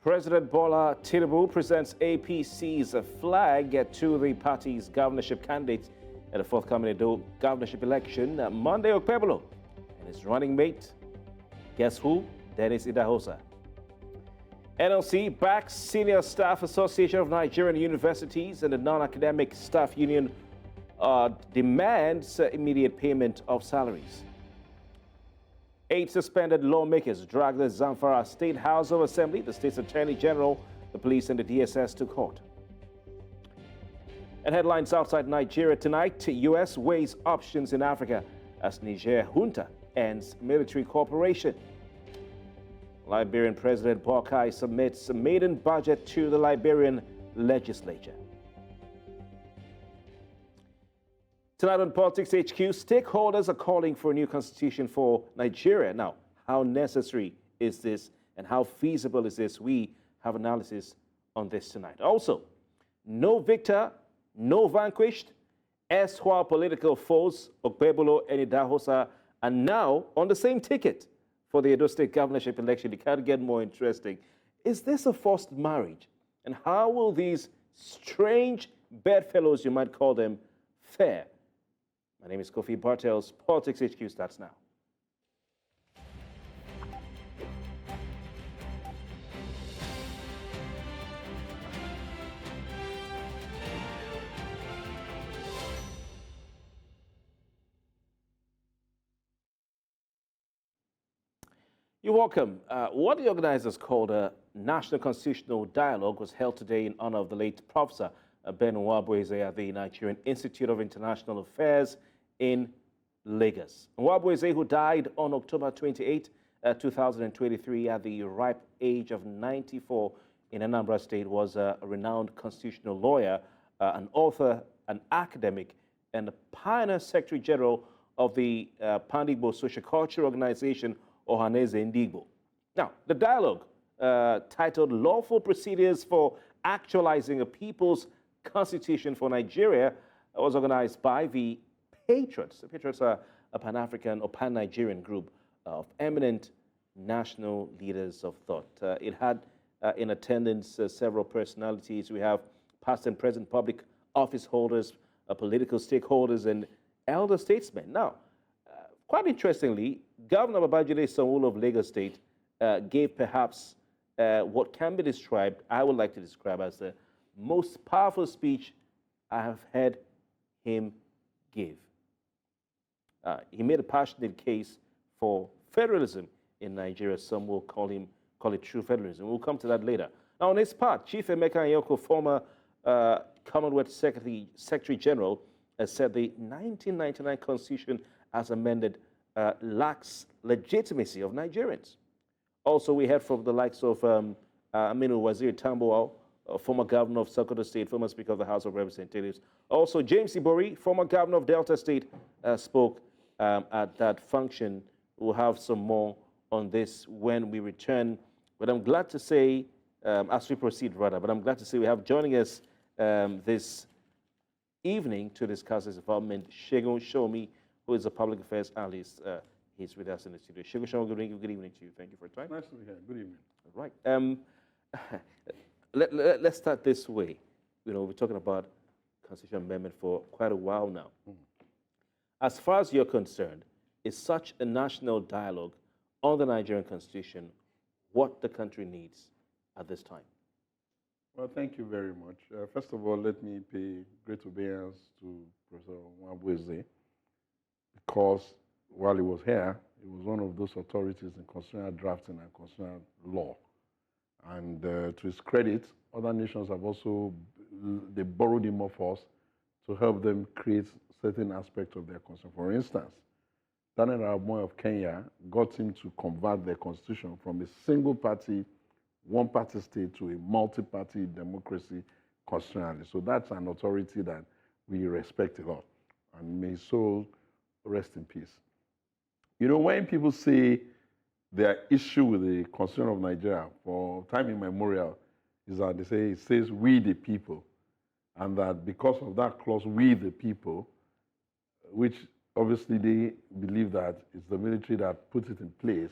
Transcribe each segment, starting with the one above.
President Bola Tinubu presents APC's flag to the party's governorship candidates at the forthcoming Edo governorship election Monday, Okpebolo. And his running mate, guess who? Dennis Idahosa. NLC backs Senior Staff Association of Nigerian Universities and the Non-Academic Staff Union demands immediate payment of salaries. 8 suspended lawmakers dragged the Zamfara State House of Assembly, the state's Attorney General, the police and the DSS to court. And headlines outside Nigeria tonight: U.S. weighs options in Africa as Niger junta ends military cooperation. Liberian President Boakai submits a maiden budget to the Liberian legislature. Tonight on Politics HQ, stakeholders are calling for a new constitution for Nigeria. Now, how necessary is this and how feasible is this? We have analysis on this tonight. Also, no victor, no vanquished. Erstwhile political foes, Okpebolo and Idahosa, are now on the same ticket for the Edo State governorship election. It can't get more interesting. Is this a forced marriage? And how will these strange bedfellows, you might call them, fare? My name is Kofi Bartels. Politics HQ starts now. You're welcome. What the organizers called a National Constitutional Dialogue was held today in honor of the late Professor Ben Nwabueze at the Nigerian Institute of International Affairs in Lagos. Nwabueze, who died on October 28, 2023 at the ripe age of 94 in Anambra State, was a renowned constitutional lawyer, an author, an academic, and a pioneer Secretary General of the pan-Igbo social culture organization, Ohanaeze Ndigbo. Now, the dialogue, titled Lawful Procedures for Actualizing a People's Constitution for Nigeria, was organized by the Patriots. The Patriots are a Pan-African or pan-Nigerian group of eminent national leaders of thought. It had in attendance several personalities. We have past and present public office holders, political stakeholders, and elder statesmen. Now, quite interestingly, Governor Babajide Sanwo-Olu of Lagos State gave perhaps what can be described, I would like to describe as the most powerful speech I have heard him give. He made a passionate case for federalism in Nigeria. Some will call it true federalism. We'll come to that later. Now, on his part, Chief Emeka Anyaoku, former Commonwealth Secretary General, has said the 1999 Constitution, as amended, lacks legitimacy of Nigerians. Also, we heard from the likes of Aminu Waziri Tambuwal, former governor of Sokoto State, former Speaker of the House of Representatives. Also, James Ibori, former governor of Delta State, spoke at that function. We'll have some more on this when we return. But I'm glad to say, as we proceed rather, but I'm glad to say we have joining us this evening to discuss this development, Segun Shomi, who is a public affairs analyst. He's with us in the studio. Segun Shomi, good evening to you. Thank you for your time. Nice to be here. Good evening. All right. Let's start this way. You know, we're talking about constitutional amendment for quite a while now. As far as you're concerned, is such a national dialogue on the Nigerian Constitution what the country needs at this time? Well, thank you very much. First of all, let me pay great obedience to Professor Nwabueze, because while he was here, he was one of those authorities in constitutional drafting and constitutional law. And to his credit, other nations have also, they borrowed him off us to help them create certain aspects of their constitution. For instance, Daniel Arap Moi of Kenya got him to convert their constitution from a single party, one party state to a multi-party democracy constitutionally. So that's an authority that we respect a lot. And may his soul rest in peace. You know, when people say their issue with the Constitution of Nigeria for time immemorial is that they say, it says we the people, and that because of that clause, we the people, which obviously they believe that it's the military that puts it in place,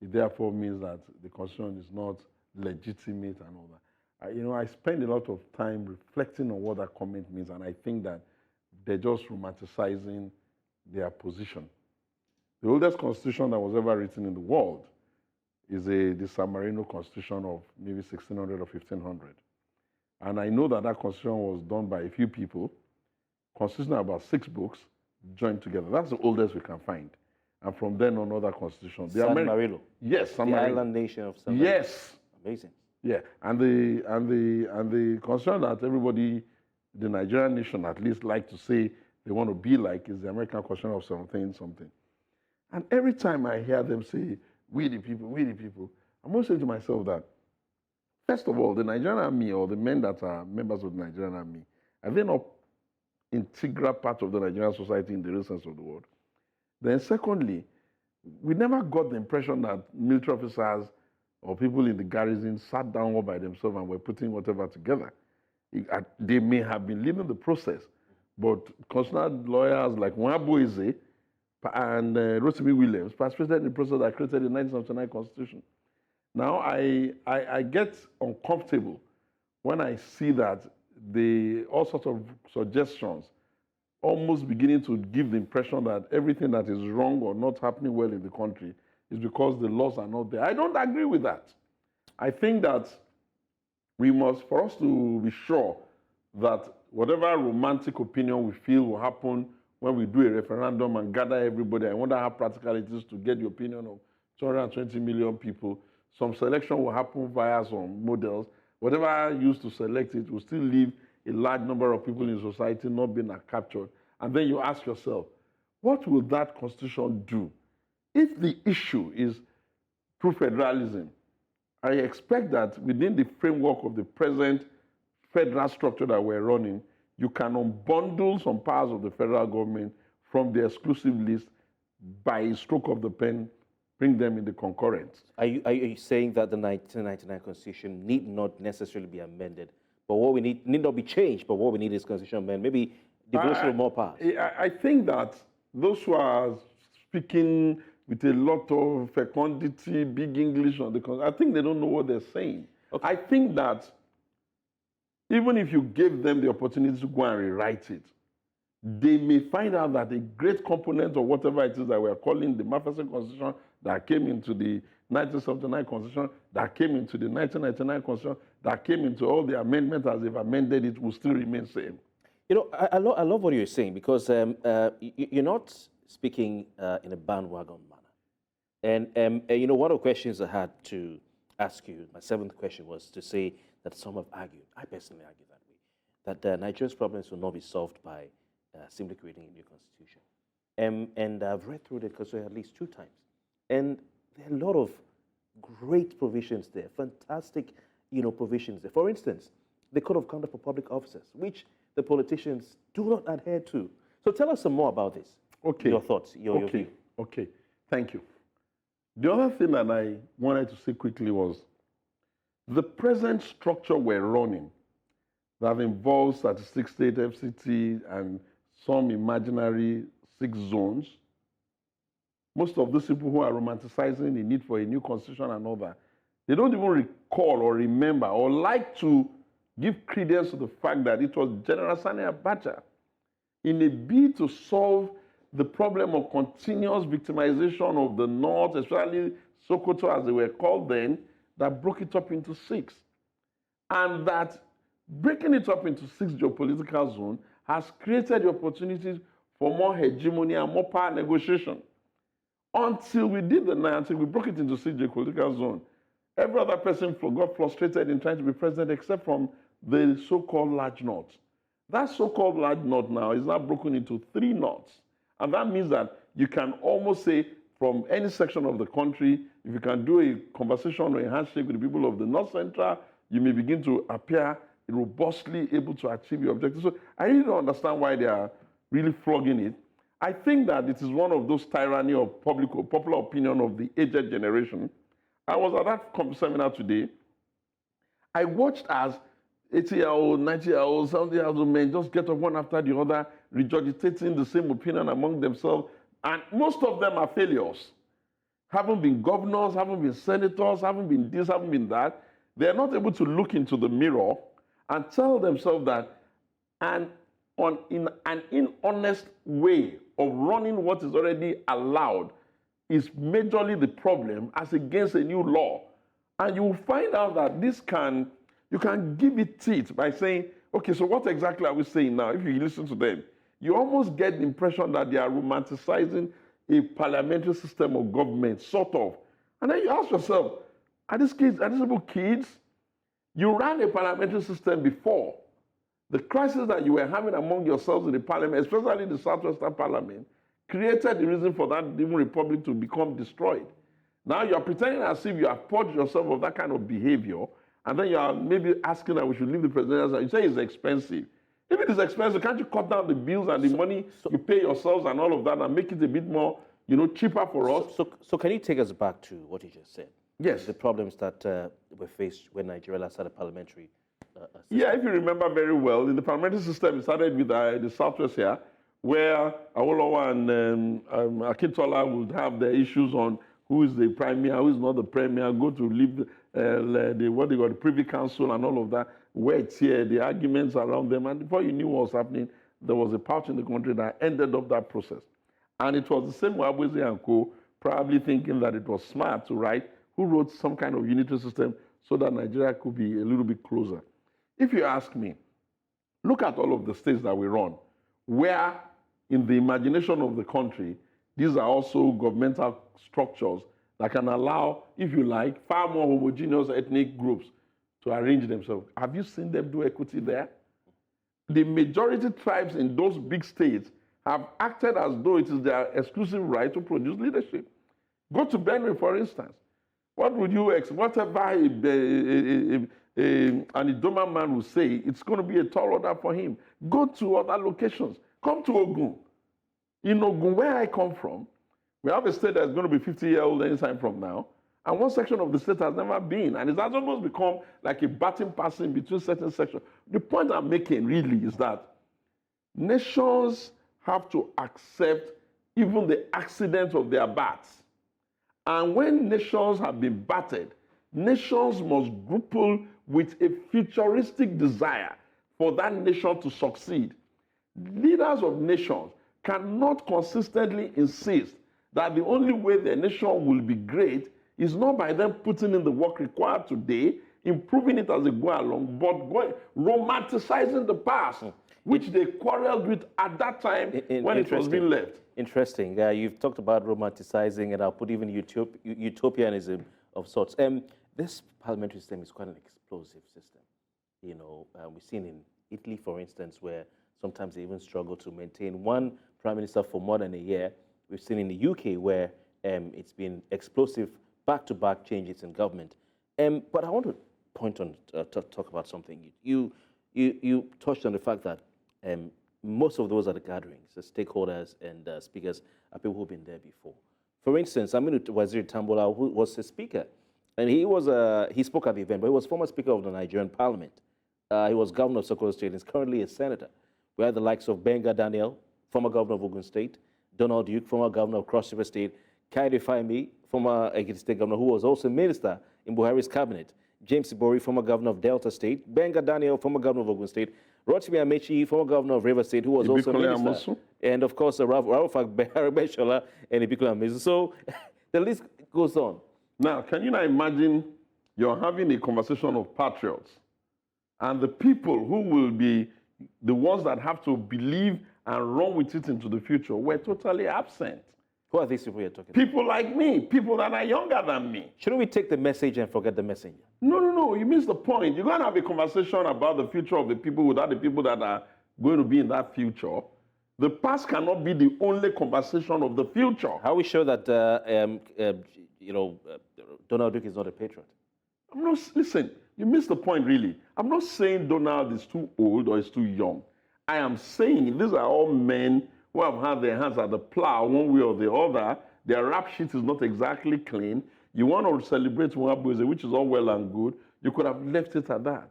it therefore means that the Constitution is not legitimate and all that. I spend a lot of time reflecting on what that comment means, and I think that they're just romanticizing their position. The oldest constitution that was ever written in the world is the San Marino constitution of maybe 1600 or 1500. And I know that constitution was done by a few people, consisting of about 6 books joined together. That's the oldest we can find. And from then on, other constitutions. San Marino. Yes, San Marino. The island nation of San Marino. Yes. Amazing. Yeah, and the concern that everybody, the Nigerian nation at least, like to say they want to be like is the American constitution of something. And every time I hear them say, we the people, I'm always saying to myself that, first of all, the Nigerian army or the men that are members of the Nigerian army, are they not integral part of the Nigerian society in the real sense of the word? Then secondly, we never got the impression that military officers or people in the garrison sat down all by themselves and were putting whatever together. They may have been leading the process, but constitutional lawyers like Nwabueze and Rotimi Williams participated in the process that created the 1979 Constitution. Now, I get uncomfortable when I see that all sorts of suggestions almost beginning to give the impression that everything that is wrong or not happening well in the country is because the laws are not there. I don't agree with that. I think that for us to be sure that whatever romantic opinion we feel will happen when we do a referendum and gather everybody, I wonder how practical it is to get the opinion of 220 million people. Some selection will happen via some models. Whatever used to select it will still leave a large number of people in society not being captured. And then you ask yourself, what will that constitution do? If the issue is true federalism, I expect that within the framework of the present federal structure that we're running, you can unbundle some powers of the federal government from the exclusive list by a stroke of the pen, bring them in the concurrence. Are you saying that the 1999 Constitution need not necessarily be amended, but what we need not be changed, but what we need is constitutional amendment, maybe devotion of more powers? I think that those who are speaking with a lot of fecundity, big English on the Constitution, I think they don't know what they're saying. Okay. I think that even if you gave them the opportunity to go and rewrite it, they may find out that a great component of whatever it is that we're calling the Masterson Constitution that came into the 1979 Constitution, that came into the 1999 Constitution, that came into all the amendments as they've amended it will still remain same. You know, I love what you're saying because you're not speaking in a bandwagon manner. And you know, one of the questions I had to ask you, my 7th question was to say that some have argued, I personally argue that way, that Nigeria's problems will not be solved by simply creating a new constitution. And I've read through the constitution at least 2 times. And there are a lot of great provisions there, fantastic, provisions there. For instance, the Code of Conduct for Public Officers, which the politicians do not adhere to. So tell us some more about this. Okay. Your thoughts, your view. Okay, thank you. The other thing that I wanted to say quickly was the present structure we're running that involves statistics state, FCT, and some imaginary 6 zones. Most of those people who are romanticizing the need for a new constitution and all that, they don't even recall or remember or like to give credence to the fact that it was General Sani Abacha, in a bid to solve the problem of continuous victimization of the North, especially Sokoto as they were called then, that broke it up into 6. And that breaking it up into 6 geopolitical zones has created the opportunities for more hegemony and more power negotiation. Until we did until we broke it into 6 geopolitical zones, every other person got frustrated in trying to be president except from the so-called large North. That so-called large North now is now broken into 3 Norths. And that means that you can almost say from any section of the country, if you can do a conversation or a handshake with the people of the North Central, you may begin to appear robustly able to achieve your objectives. So I really don't understand why they are really flogging it. I think that it is one of those tyranny of popular opinion of the aged generation. I was at that seminar today. I watched as 80-year-old, 90-year-old, 70-year-old men just get up one after the other, regurgitating the same opinion among themselves. And most of them are failures. Haven't been governors, haven't been senators, haven't been this, haven't been that. They are not able to look into the mirror and tell themselves that in an inhonest way of running what is already allowed is majorly the problem as against a new law. And you will find out that you can give it teeth by saying, okay, so what exactly are we saying now? If you listen to them, you almost get the impression that they are romanticizing a parliamentary system of government, sort of. And then you ask yourself, are these people kids? You ran a parliamentary system before. The crisis that you were having among yourselves in the parliament, especially the Southwestern Parliament, created the reason for that even republic to become destroyed. Now you are pretending as if you have purged yourself of that kind of behavior, and then you are maybe asking that we should leave the presidential. You say it's expensive. If it is expensive, can't you cut down the bills and the money you pay yourselves and all of that and make it a bit more, cheaper for us? So can you take us back to what you just said? Yes. The problems that were faced when Nigeria last had a parliamentary system. Yeah, if you remember very well, in the parliamentary system, it started with the Southwest here, where Awolowo and Akintola would have their issues on who is the premier, who is not the premier, go to leave the Privy Council and all of that, where it's here, the arguments around them. And before you knew what was happening, there was a patch in the country that ended up that process. And it was the same Nwabueze and co. probably thinking that it was smart to write, who wrote some kind of unitary system so that Nigeria could be a little bit closer. If you ask me, look at all of the states that we run, where in the imagination of the country, these are also governmental structures that can allow, if you like, far more homogeneous ethnic groups to arrange themselves. Have you seen them do equity there? The majority tribes in those big states have acted as though it is their exclusive right to produce leadership. Go to Benue, for instance. What would you expect? Whatever an Idoma man will say, it's going to be a tall order for him. Go to other locations. Come to Ogun. In Ogun, where I come from, we have a state that's going to be 50-year-old anytime from now, and one section of the state has never been, and it has almost become like a baton passing between certain sections. The point I'm making really is that nations have to accept even the accident of their bats. And when nations have been battered, nations must grapple with a futuristic desire for that nation to succeed. Leaders of nations cannot consistently insist that the only way their nation will be great is not by them putting in the work required today, improving it as they go along, but romanticizing the past, which they quarreled with at that time when it was being left. Interesting. You've talked about romanticizing, and I'll put even utopianism of sorts. This parliamentary system is quite an explosive system. We've seen in Italy, for instance, where sometimes they even struggle to maintain one prime minister for more than a year. We've seen in the UK where it's been explosive back-to-back changes in government. But I want to talk about something. You touched on the fact that most of those at the gatherings, the stakeholders and speakers, are people who've been there before. For instance, Aminu Waziri Tambola, who was the speaker, and he spoke at the event, but he was former speaker of the Nigerian Parliament. He was governor of Sokoto State and is currently a senator. We have the likes of Benga Daniel, former governor of Ogun State, Donald Duke, former governor of Cross River State, Kaide Fahimi, former Ekiti State governor, who was also minister in Buhari's cabinet, James Ibori, former governor of Delta State, Benga Daniel, former governor of Ogun State, Rotimi Amechi, former governor of River State, who was also minister, and of course, Rauf Agbeshola and Ibikola Amezu. So the list goes on. Now, can you now imagine you're having a conversation of patriots, and the people who will be the ones that have to believe and run with it into the future were totally absent. Who are these people you're talking about? People like me, people that are younger than me. Shouldn't we take the message and forget the messenger? No, you missed the point. You're going to have a conversation about the future of the people without the people that are going to be in that future. The past cannot be the only conversation of the future. How are we sure that, Donald Duke is not a patriot? Listen, you missed the point, really. I'm not saying Donald is too old or is too young. I am saying these are all men who have had their hands at the plow one way or the other. Their rap sheet is not exactly clean. You want to celebrate Nwabueze, which is all well and good. You could have left it at that.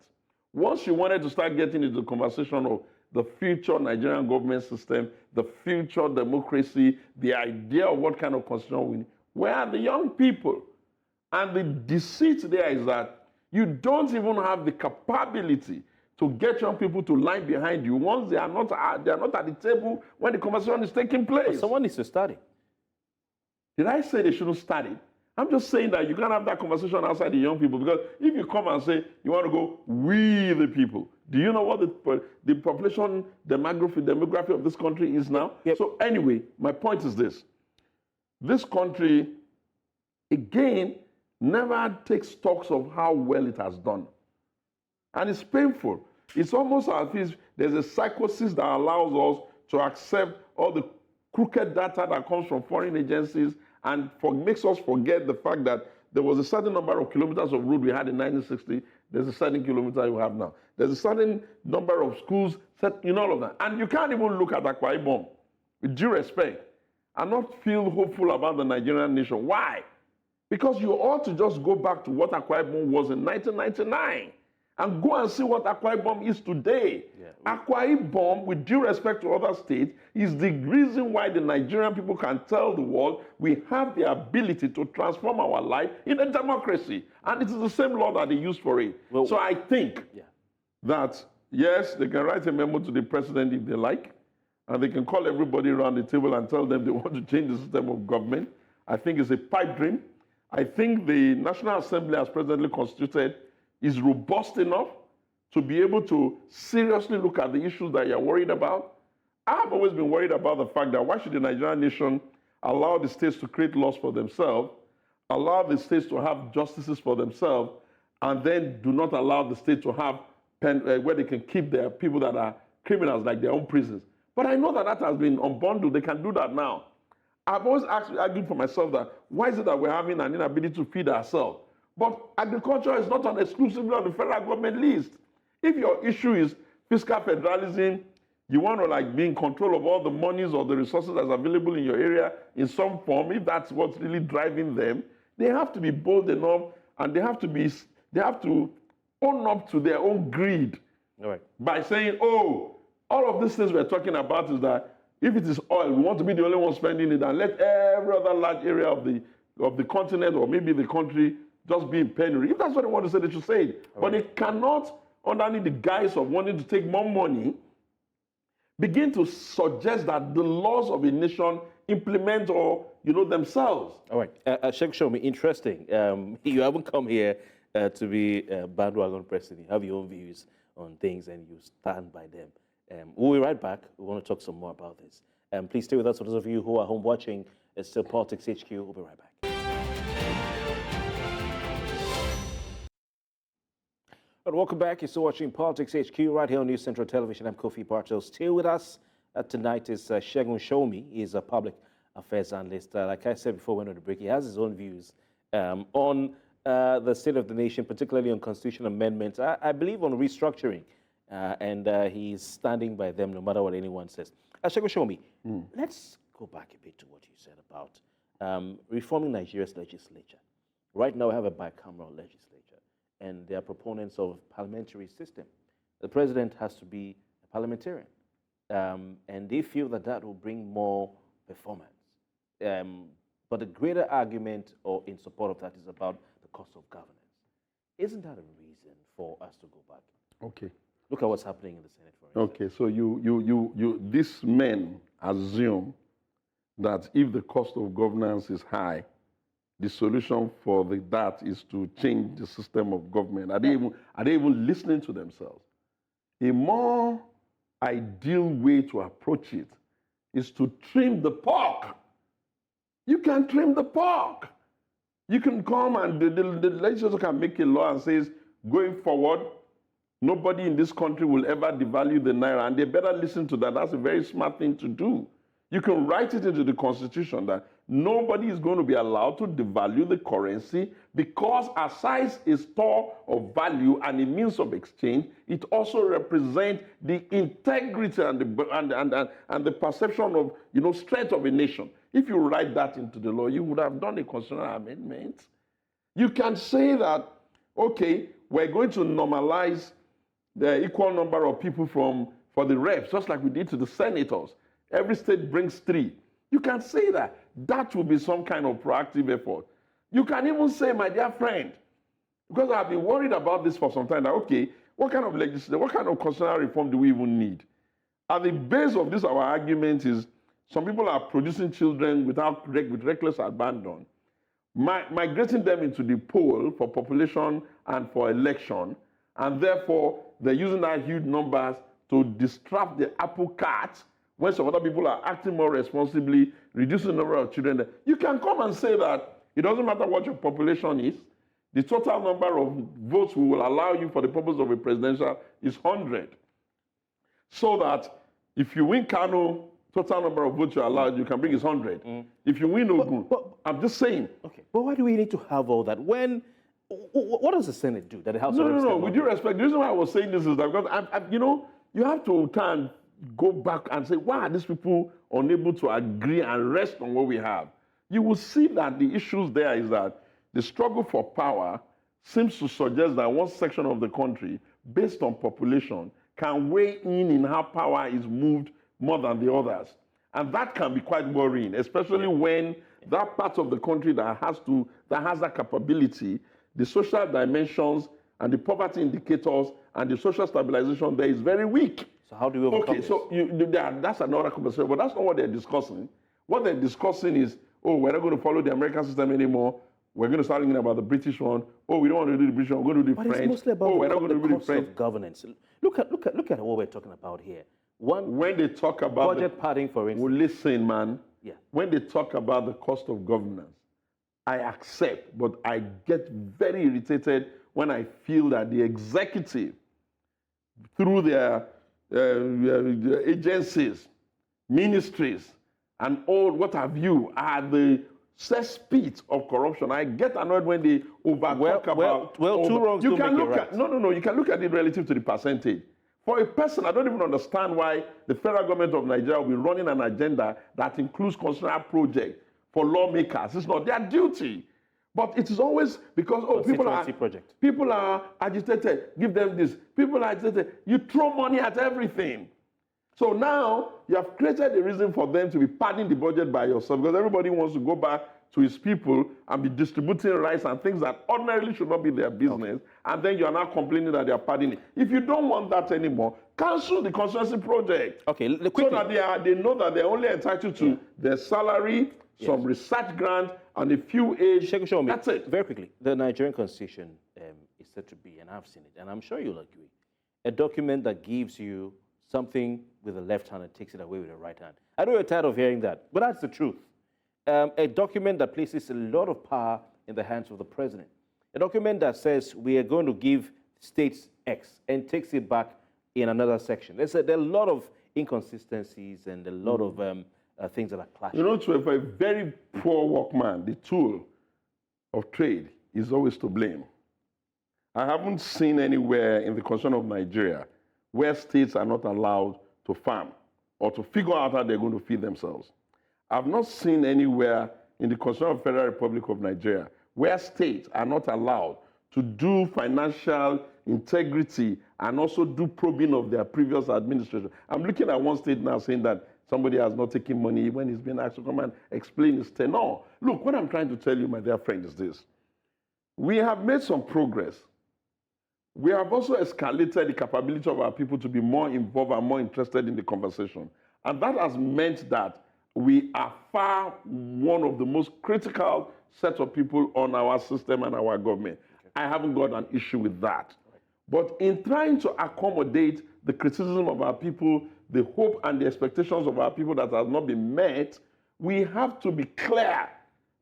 Once you wanted to start getting into the conversation of the future Nigerian government system, the future democracy, the idea of what kind of constitution we need, where are the young people? And the deceit there is that You don't even have the capability to get young people to line behind you once they are not at the table when the conversation is taking place. But someone needs to study. Did I say they shouldn't study? I'm just saying that you can't have that conversation outside the young people, because if you come and say you want to go, we the people, do you know what the population demography of this country is now? Yep. So anyway, my point is this. This country, again, never takes stocks of how well it has done. And it's painful. It's almost as if there's a psychosis that allows us to accept all the crooked data that comes from foreign agencies and makes us forget the fact that there was a certain number of kilometers of road we had in 1960. There's a certain kilometer you have now. There's a certain number of schools set in all of that. And you can't even look at Akwa Ibom, with due respect, and not feel hopeful about the Nigerian nation. Why? Because you ought to just go back to what Akwa Ibom was in 1999 and go and see what Akwa Ibom is today. Yeah. Akwa Ibom, with due respect to other states, is the reason why the Nigerian people can tell the world we have the ability to transform our life in a democracy. And it is the same law that they use for it. Well, so I think that, yes, they can write a memo to the president if they like, and they can call everybody around the table and tell them they want to change the system of government. I think it's a pipe dream. I think the National Assembly, as presently constituted, is robust enough to be able to seriously look at the issues that you're worried about. I've always been worried about the fact that why should the Nigerian nation allow the states to create laws for themselves, allow the states to have justices for themselves, and then do not allow the state to have where they can keep their people that are criminals, like their own prisons. But I know that that has been unbundled. They can do that now. I've always argued for myself that why is it that we're having an inability to feed ourselves? But agriculture is not exclusively on the federal government list. If your issue is fiscal federalism, you want to be in control of all the monies or the resources that's available in your area in some form, if that's what's really driving them, they have to be bold enough and they have to own up to their own greed. All right. By saying, oh, all of these things we're talking about is that if it is oil, we want to be the only one spending it, and let every other large area of the continent or maybe the country just be in penury. If that's what they want to say, they should say it. All but right. They cannot, underneath the guise of wanting to take more money, begin to suggest that the laws of a nation implement or, themselves. All right. Sheikh Shomi, interesting. You haven't come here to be a bandwagon president. You have your own views on things and you stand by them. We'll be right back. We want to talk some more about this. Please stay with us. For those of you who are home watching, it's still Politics HQ. We'll be right back. And welcome back. You're still watching Politics HQ right here on News Central Television. I'm Kofi Patriots. Still with us tonight is Segun Shomi. He's a public affairs analyst. Like I said before we went on the break, he has his own views on the state of the nation, particularly on constitutional amendments. I believe on restructuring. And he's standing by them no matter what anyone says. Segun Shomi, let's go back a bit to what you said about reforming Nigeria's legislature. Right now we have a bicameral legislature, and they are proponents of parliamentary system. The president has to be a parliamentarian, and they feel that that will bring more performance. But the greater argument in support of that is about the cost of governance. Isn't that a reason for us to go back? Okay. Look at what's happening in the Senate, for instance. Okay, so these men assume that if the cost of governance is high, the solution for that is to change the system of government. Are they even listening to themselves? A more ideal way to approach it is to trim the pork. You can trim the pork. You can come and the legislature can make a law and says, going forward, nobody in this country will ever devalue the naira, and they better listen to that. That's a very smart thing to do. You can write it into the Constitution that nobody is going to be allowed to devalue the currency because aside a store of value and a means of exchange, it also represents the integrity and the perception of strength of a nation. If you write that into the law, you would have done a constitutional amendment. You can say that, okay, we're going to normalize the equal number of people for the reps, just like we did to the senators. Every state brings 3. You can say that. That will be some kind of proactive effort. You can even say, my dear friend, Because I've been worried about this for some time. That, okay, what kind of legislation, what kind of constitutional reform do we even need? At the base of this, our argument is some people are producing children with reckless abandon, migrating them into the poll for population and for election, and therefore they're using that huge numbers to distract the apple cart when some other people are acting more responsibly, reducing the number of children. You can come and say that it doesn't matter what your population is, the total number of votes we will allow you for the purpose of a presidential is 100. So that if you win Kano, total number of votes you're allowed, you can bring is 100. If you win Ogun, I'm just saying. Okay, but why do we need to have all that? What does the Senate do that the House of No. Representatives? With due respect, the reason why I was saying this is that because, you have to turn, go back and say, why are these people unable to agree and rest on what we have? You will see that the issues there is that the struggle for power seems to suggest that one section of the country, based on population, can weigh in how power is moved more than the others. And that can be quite worrying, especially when that part of the country that has that capability, the social dimensions and the poverty indicators and the social stabilization there is very weak. So how do we overcome this? So that's another conversation, but that's not what they're discussing. What they're discussing is, oh, we're not going to follow the American system anymore. We're going to start thinking about the British one. Oh, we don't want to do the British one. We're going to do the French. It's mostly about we're not going to do the cost French. of governance. Look at what we're talking about here. When they talk about budget padding, for instance. Well, listen, man. Yeah. When they talk about the cost of governance, I accept, but I get very irritated when I feel that the executive, through their agencies, ministries, and all what have you, are the cesspit of corruption. I get annoyed when they talk about. Two wrongs you don't can make look it at right. no. You can look at it relative to the percentage. For a person, I don't even understand why the federal government of Nigeria will be running an agenda that includes constitutional projects for lawmakers. It's not their duty. But it is always because, people are agitated, give them this. People are agitated. You throw money at everything. So now you have created a reason for them to be padding the budget by yourself because everybody wants to go back to his people and be distributing rice and things that ordinarily should not be their business. Okay. And then you are now complaining that they are padding it. If you don't want that anymore, cancel the constituency project. Okay, quickly. So that they know that they're only entitled to their salary, some research grant, and a few age. That's it. Very quickly, the Nigerian Constitution is said to be, and I've seen it, and I'm sure you'll agree, a document that gives you something with the left hand and takes it away with the right hand. I know you're tired of hearing that, but that's the truth. A document that places a lot of power in the hands of the president. A document that says we are going to give states X and takes it back in another section. There are a lot of inconsistencies and a lot of things that are clashing. You know, for a very poor workman, the tool of trade is always to blame. I haven't seen anywhere in the Constitution of Nigeria where states are not allowed to farm or to figure out how they're going to feed themselves. I've not seen anywhere in the Constitution of the Federal Republic of Nigeria where states are not allowed to do financial integrity and also do probing of their previous administration. I'm looking at one state now saying that somebody has not taken money when he's been asked to come and explain his tenor. Look, what I'm trying to tell you, my dear friend, is this. We have made some progress. We have also escalated the capability of our people to be more involved and more interested in the conversation. And that has meant that we are far one of the most critical set of people on our system and our government. Okay. I haven't got an issue with that. Right. But in trying to accommodate the criticism of our people, the hope and the expectations of our people that has not been met, we have to be clear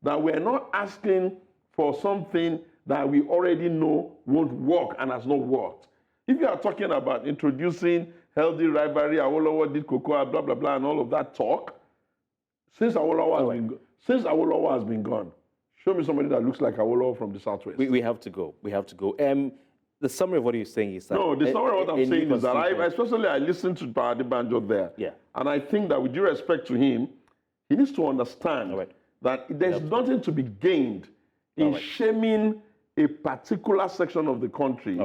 that we're not asking for something that we already know won't work and has not worked. If you are talking about introducing healthy rivalry, Awolowo did cocoa, blah, blah, blah, and all of that talk, since Awolowo has been gone, show me somebody that looks like Awolowo from the Southwest. We have to go. We have to go. The summary of what you're saying is that... No, the summary of what I'm saying is that I listened to Babajide Sanwo-Olu there. Yeah. And I think that with due respect to him, he needs to understand that there's nothing to be gained in shaming a particular section of the country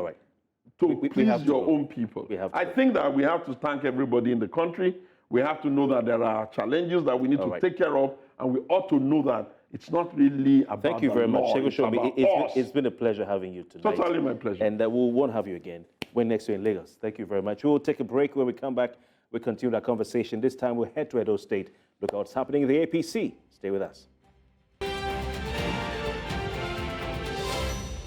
to please your own people. I think that we have to thank everybody in the country. We have to know that there are challenges that we need to take care of, and we ought to know that It's not really about Thank you very much, law. Segun It's Shomi. about us. It's been a pleasure having you tonight. Totally my pleasure. And we won't have you again when next year in Lagos. Thank you very much. We'll take a break. When we come back, we'll continue our conversation. This time we'll head to Edo State. Look at what's happening in the APC. Stay with us.